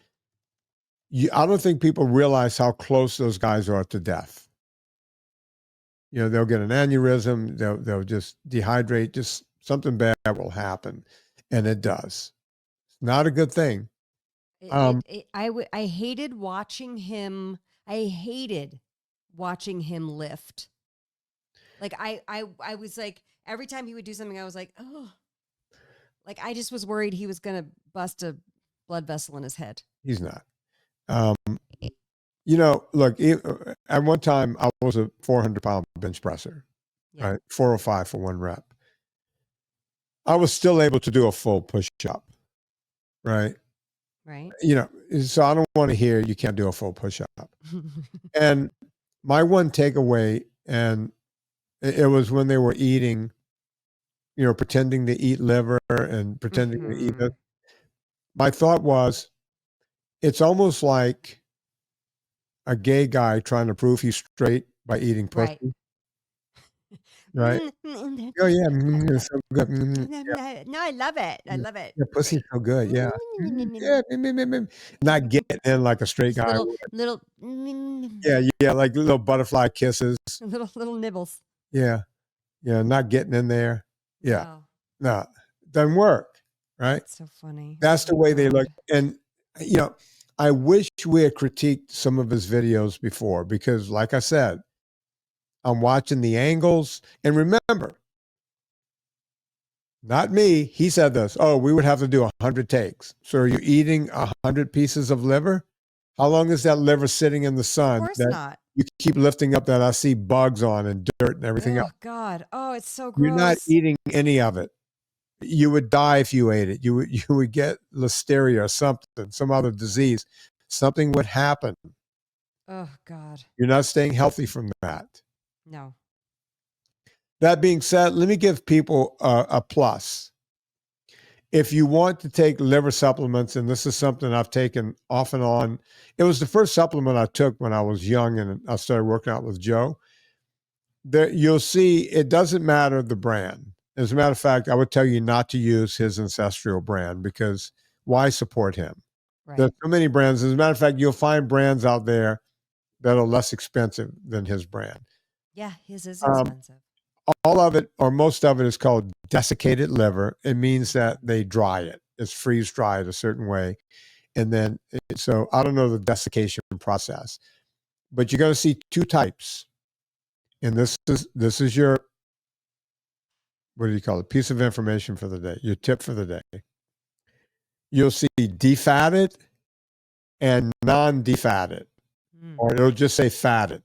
I don't think people realize how close those guys are to death. You know, they'll get an aneurysm, they'll just dehydrate, just something bad will happen, and it does. It's not a good thing. I hated watching him. I hated watching him lift. Like I was like, every time he would do something, I was like, oh, like I just was worried he was gonna bust a blood vessel in his head. He's not. You know, look, at one time I was a 400-pound bench presser, right? 405 for one rep. I was still able to do a full push-up, right? Right. You know, so I don't want to hear you can't do a full push-up. And my one takeaway, and it was when they were eating, you know, pretending to eat liver and pretending to eat it. My thought was, it's almost like a gay guy trying to prove he's straight by eating pussy. Right. Oh yeah, it's so good. Yeah. No, I love it. I love it. Yeah, pussy's so good. Yeah. Yeah. Not getting in like a straight guy. Little, Yeah, like little butterfly kisses. little nibbles. Yeah. Yeah, not getting in there. Yeah. Wow. No, doesn't work. Right. That's so funny. That's the way they look. And, you know, I wish we had critiqued some of his videos before because, like I said, I'm watching the angles. And remember, not me. He said this. Oh, we would have to do 100 takes. So are you eating 100 pieces of liver? How long is that liver sitting in the sun? Of course that not. You keep lifting up that I see bugs on and dirt and everything else. Oh God. Oh, it's so gross. You're not eating any of it. You would die if you ate it. You would get listeria or something, some other disease. Something would happen. Oh God. You're not staying healthy from that. No. That being said, let me give people a plus. If you want to take liver supplements, and this is something I've taken off and on, it was the first supplement I took when I was young and I started working out with Joe. There, you'll see it doesn't matter the brand. As a matter of fact, I would tell you not to use his ancestral brand because why support him? Right. There's so many brands. As a matter of fact, you'll find brands out there that are less expensive than his brand. Yeah, his is expensive. All of it or most of it is called desiccated liver. It means that they dry it. It's freeze dried a certain way. And then, so I don't know the desiccation process, but you're going to see two types. And this is your, what do you call it? Piece of information for the day, your tip for the day. You'll see defatted and non-defatted, or it'll just say fatted.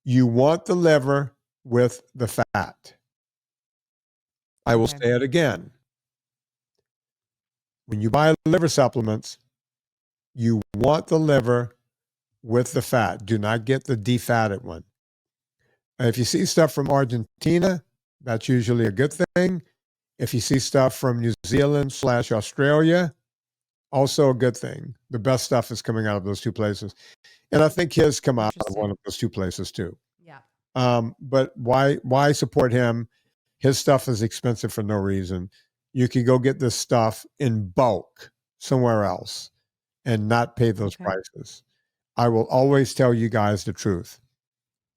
You want the liver with the fat. I will say it again. When you buy liver supplements, you want the liver with the fat. Do not get the defatted one. If you see stuff from Argentina, that's usually a good thing. If you see stuff from New Zealand / Australia, also a good thing. The best stuff is coming out of those two places. And I think his come out of one of those two places too. Yeah. But why support him? His stuff is expensive for no reason. You can go get this stuff in bulk somewhere else and not pay those prices. I will always tell you guys the truth.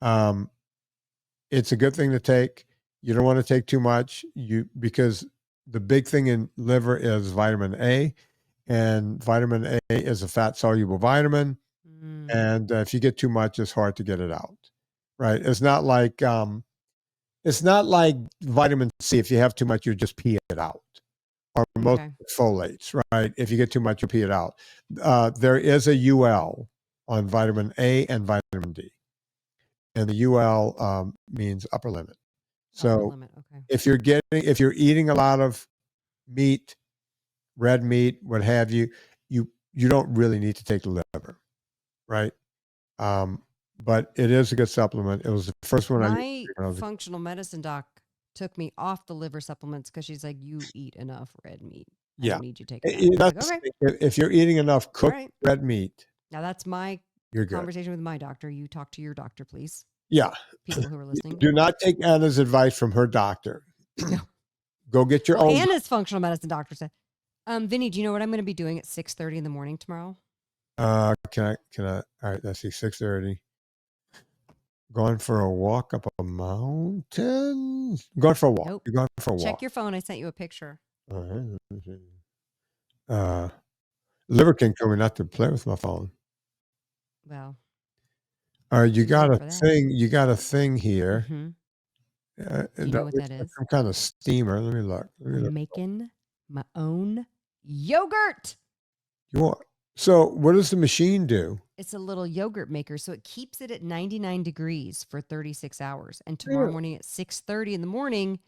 It's a good thing to take. You don't want to take too much, because the big thing in liver is vitamin A, and vitamin A is a fat soluble vitamin. And if you get too much, it's hard to get it out. Right? It's not like vitamin C. If you have too much, you just pee it out. Or most folates, right? If you get too much, you pee it out. There is a UL on vitamin A and vitamin D, and the UL means upper limit. So if you're eating a lot of meat, red meat, what have you, you don't really need to take the liver, right? But it is a good supplement. It was the first one my functional medicine doc took me off the liver supplements because she's like, you eat enough red meat. I don't need you taking that. Like, okay. If you're eating enough cooked red meat. Now that's my conversation with my doctor. You talk to your doctor, please. Yeah. People who are listening. Do not take Anna's advice from her doctor. No. Go get your own. Anna's functional medicine doctor said, Vinnie, do you know what I'm going to be doing at 6:30 in the morning tomorrow? Can I? All right, let's see, 6:30. Going for a walk up a mountain? Going for a walk. Nope. You're going for a walk. Check your phone. I sent you a picture. All right. Liver King told me not to play with my phone. Well. All right, you got a thing. You got a thing here. Mm-hmm. Do you know what that is? Some kind of steamer. Let me look. I'm making my own yogurt. So what does the machine do? It's a little yogurt maker. So it keeps it at 99 degrees for 36 hours. And tomorrow morning at 6:30 in the morning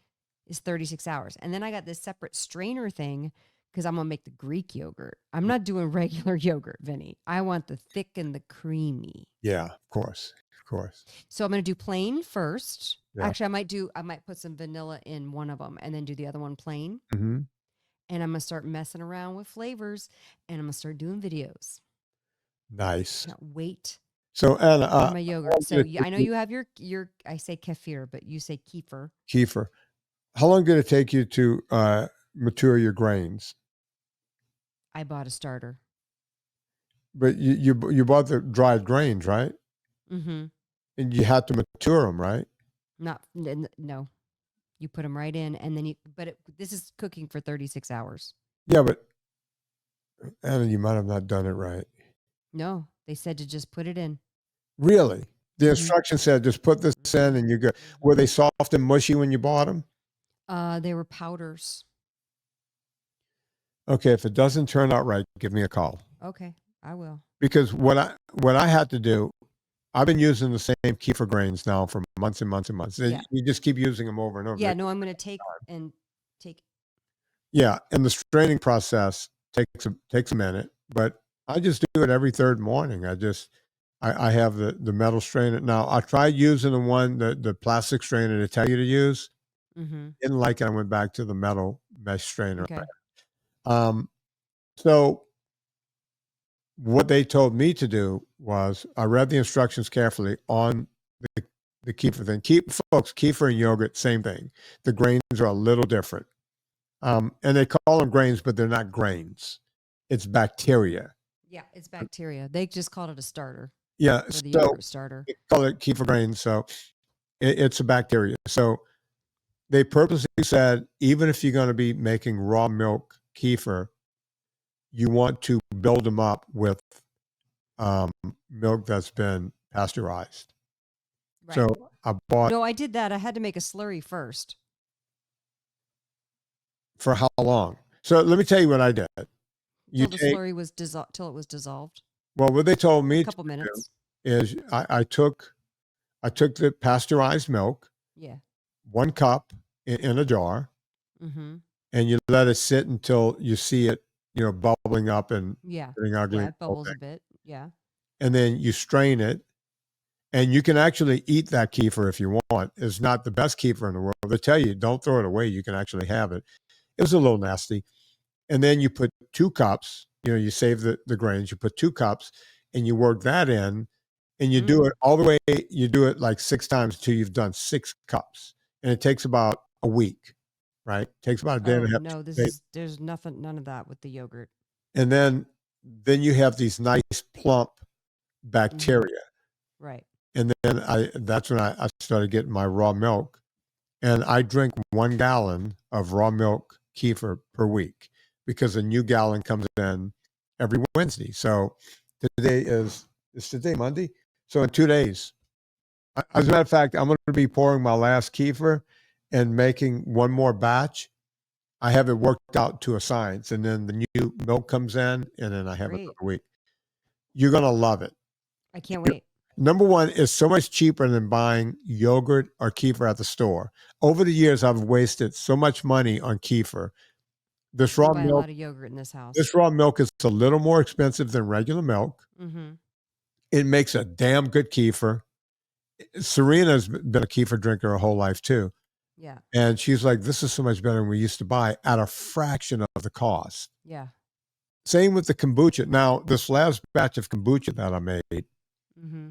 is 36 hours. And then I got this separate strainer thing because I'm going to make the Greek yogurt. I'm not doing regular yogurt, Vinny. I want the thick and the creamy. Yeah, of course. Of course. So I'm going to do plain first. Yeah. Actually, I might put some vanilla in one of them and then do the other one plain. Mm-hmm. And I'm going to start messing around with flavors and I'm going to start doing videos. Nice. Can't wait. So, Anna, my yogurt. So I know you have your, I say kefir, but you say kefir. Kefir. How long did it take you to mature your grains? I bought a starter. But you bought the dried grains, right? Mm-hmm. And you had to mature them, right? No. You put them right in, and then this is cooking for 36 hours. Yeah, but Anna, you might have not done it right. No, they said to just put it in. Really? The instruction said just put this in and you're good. Were they soft and mushy when you bought them? They were powders. Okay, if it doesn't turn out right, give me a call. Okay, I will. Because what I had to do, I've been using the same kefir grains now for months and months and months. Yeah. You just keep using them over and over. Yeah, no, I'm going to take. Yeah, and the straining process takes a minute, but I just do it every third morning. I have the metal strainer. Now, I tried using the plastic strainer to tell you to use. Mm-hmm. Didn't like it. I went back to the metal mesh strainer. Okay. So what they told me to do was I read the instructions carefully on the kefir thing. Folks, kefir and yogurt, same thing. The grains are a little different. And they call them grains, but they're not grains. It's bacteria. Yeah, it's bacteria. They just called it a starter. Yeah, or the yogurt starter. They call it kefir grains, so it's a bacteria. So they purposely said, even if you're going to be making raw milk kefir, you want to build them up with milk that's been pasteurized. Right. So I bought. No, I did that. I had to make a slurry first. For how long? So let me tell you what I did. The slurry was till it was dissolved. Well, what they told me a couple minutes is I took the pasteurized milk. Yeah. 1 cup in a jar. Mm-hmm. And you let it sit until you see it, bubbling up and getting ugly. Yeah, it bubbles a bit. Yeah. And then you strain it. And you can actually eat that kefir if you want. It's not the best kefir in the world. They tell you, don't throw it away. You can actually have it. It was a little nasty. And then you put 2 cups, you save the grains, you put 2 cups and you work that in and you do it all the way. You do it like 6 times until you've done 6 cups. And it takes about a week, right? It takes about a day and a half. No, there's none of that with the yogurt. And then you have these nice plump bacteria. Right. And then that's when I started getting my raw milk. And I drink 1 gallon of raw milk kefir per week because a new gallon comes in every Wednesday. So today is today Monday? So in 2 days, as a matter of fact, I'm going to be pouring my last kefir and making one more batch. I have it worked out to a science, and then the new milk comes in, and then I have it Great. for a week. You're going to love it. I can't wait. Number one, it's so much cheaper than buying yogurt or kefir at the store. Over the years, I've wasted so much money on kefir. This We raw buy a milk, lot of yogurt in this house. this raw milk is a little more expensive than regular milk. Mm-hmm. It makes a damn good kefir. Serena's been a kefir drinker her whole life too. Yeah. And she's like, this is so much better than we used to buy at a fraction of the cost. Yeah. Same with the kombucha. Now, this last batch of kombucha that I made, Mm-hmm.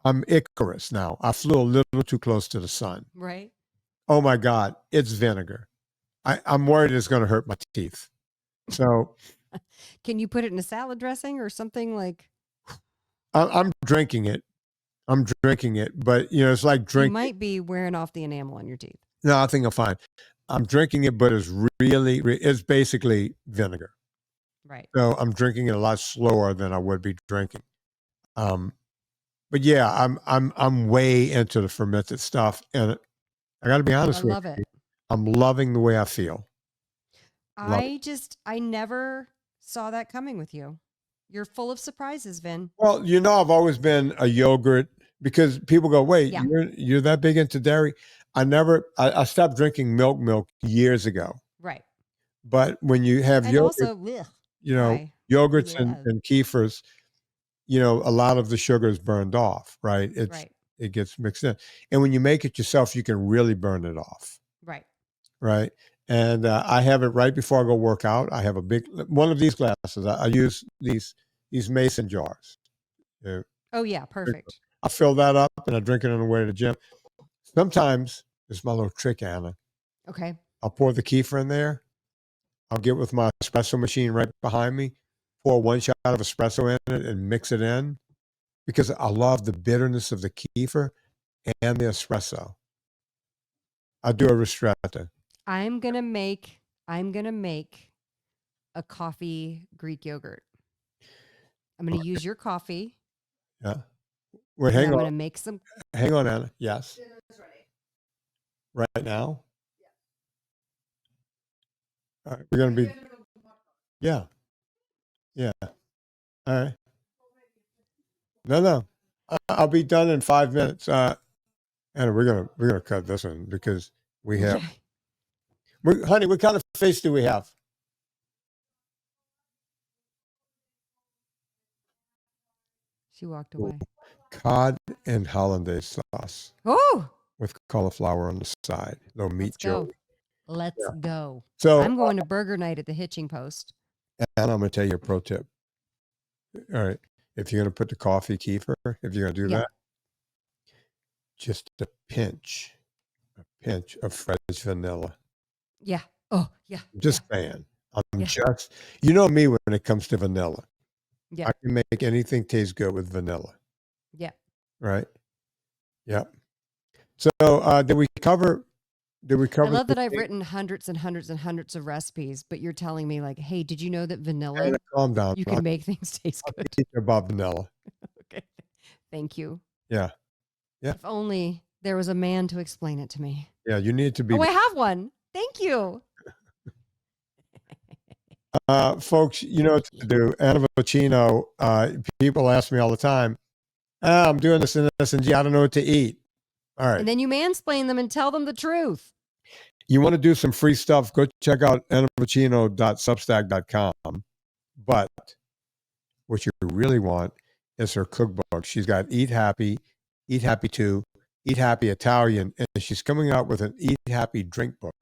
I'm Icarus now. I flew a little too close to the sun. Right. Oh my God, it's vinegar. I'm worried it's going to hurt my teeth. So Can you put it in a salad dressing or something like? I'm drinking it. I'm drinking it, but it's like You drinking. might be wearing off the enamel on your teeth. No, I think I'm fine. I'm drinking it, but it's it's basically vinegar. Right. So I'm drinking it a lot slower than I would be drinking. But yeah, I'm way into the fermented stuff, and I got to be I honest with love it. you, I'm loving the way I feel. Love I never saw that coming with you. You're full of surprises, Vin. Well, I've always been a yogurt because people go, wait, Yeah. you're that big into dairy? I stopped drinking milk years ago. Right. But when you have And yogurt, also, ugh, why? yogurts Yeah. and kefirs, a lot of the sugar is burned off, right? Right. It gets mixed in. And when you make it yourself, you can really burn it off. Right. Right. And I have it right before I go work out. I have a big one of these glasses. I use these mason jars. Oh yeah, perfect. I fill that up and I drink it on the way to the gym. Sometimes it's my little trick, Anna. Okay. I'll pour the kefir in there. I'll get with my espresso machine right behind me, pour 1 shot of espresso in it and mix it in because I love the bitterness of the kefir and the espresso. I do a ristretto. I'm gonna make a coffee Greek yogurt. I'm gonna use your coffee. Yeah. Wait, and hang I'm on. gonna make some. Hang on, Anna. Yes. Right now? All right. We're going to be. Yeah. Yeah. All right. No. I'll be done in 5 minutes. Anna, we're gonna cut this one because we have. Honey, what kind of face do we have? She walked away. Cod and hollandaise sauce Oh, with cauliflower on the side. No meat let's go. jelly. Let's go. So I'm going to burger night at the hitching post. And I'm going to tell you a pro tip. All right. If you're going to put the coffee kefir, if you're going to do that, just a pinch of fresh vanilla. Yeah. Oh, yeah. Just saying. I'm just, me when it comes to vanilla. Yeah. I can make anything taste good with vanilla. Yeah. Right? Yeah. So did we cover? I love that I've written hundreds and hundreds and hundreds of recipes, but you're telling me like, hey, did you know that vanilla, Anna, calm down. you can make things taste I'll good? teach you about vanilla. Okay. Thank you. Yeah. Yeah. If only there was a man to explain it to me. Yeah, you need to be. Oh, I have one. Thank you. Folks, you know what to do. Anna Vocino, people ask me all the time, I'm doing this in NSNG. I don't know what to eat. All right. And then you mansplain them and tell them the truth. You want to do some free stuff, go check out annavocino.substack.com. But what you really want is her cookbook. She's got Eat Happy 2, Eat Happy Italian, and she's coming out with an Eat Happy drink book.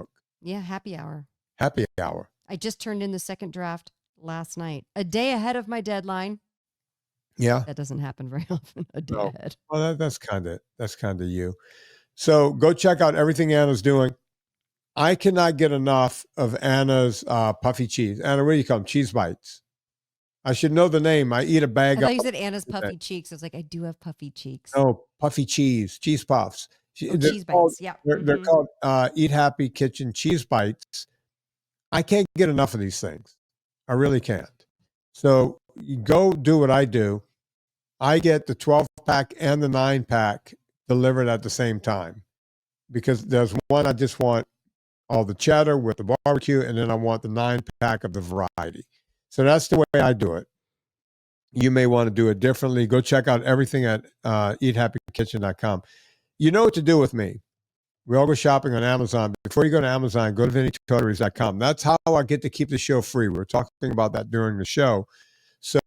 Yeah, happy hour. Happy hour. I just turned in the second draft last night, a day ahead of my deadline. Yeah. That doesn't happen very often, a day ahead. Well, that's kind of you. So go check out everything Anna's doing. I cannot get enough of Anna's puffy cheese. Anna, what do you call them? Cheese bites. I should know the name. I eat a I bag thought of you said Anna's puffy cheeks. I was like, I do have puffy cheeks. puffy cheese puffs. Oh, They're cheese called, bites. Yeah. they're called Eat Happy Kitchen Cheese Bites. I can't get enough of these things. I really can't. So you go do what I do. I get the 12-pack and the 9-pack delivered at the same time because there's one I just want all the cheddar with the barbecue, and then I want the 9-pack of the variety. So that's the way I do it. You may want to do it differently. Go check out everything at eathappykitchen.com. You know what to do with me. We all go shopping on Amazon. Before you go to Amazon, go to VinnieTortorich.com. That's how I get to keep the show free. We're talking about that during the show. So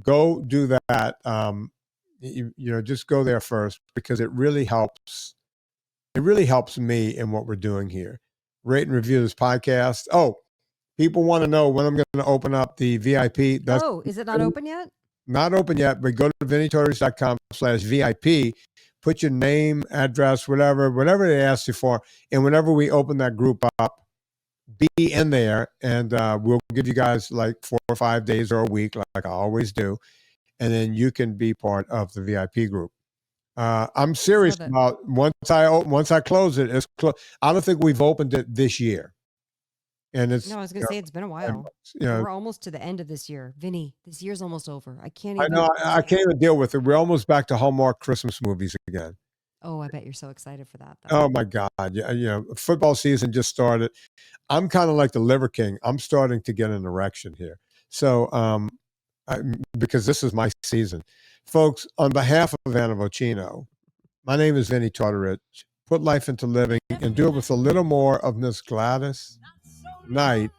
go do that. Just go there first because it really helps. It really helps me in what we're doing here. Rate and review this podcast. Oh, people want to know when I'm going to open up the VIP. Is it not open yet? Not open yet, but go to VinnieTortorich.com/VIP. Put your name, address, whatever they ask you for. And whenever we open that group up, be in there and we'll give you guys like 4 or 5 days or a week, like I always do. And then you can be part of the VIP group. I'm serious about once I close it, it's I don't think we've opened it this year. And it's I was going to say it's been a while. We're almost to the end of this year. Vinny, this year's almost over. I can't even. I know. I can't even deal with it. We're almost back to Hallmark Christmas movies again. Oh, I bet you're so excited for that, though. Oh my God. Yeah, football season just started. I'm kind of like the Liver King. I'm starting to get an erection here. So, because this is my season. Folks, on behalf of Anna Vocino, my name is Vinnie Tortorich. Put life into living and do it with a little more of Miss Gladys Knight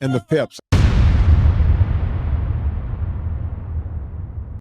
and the Pips.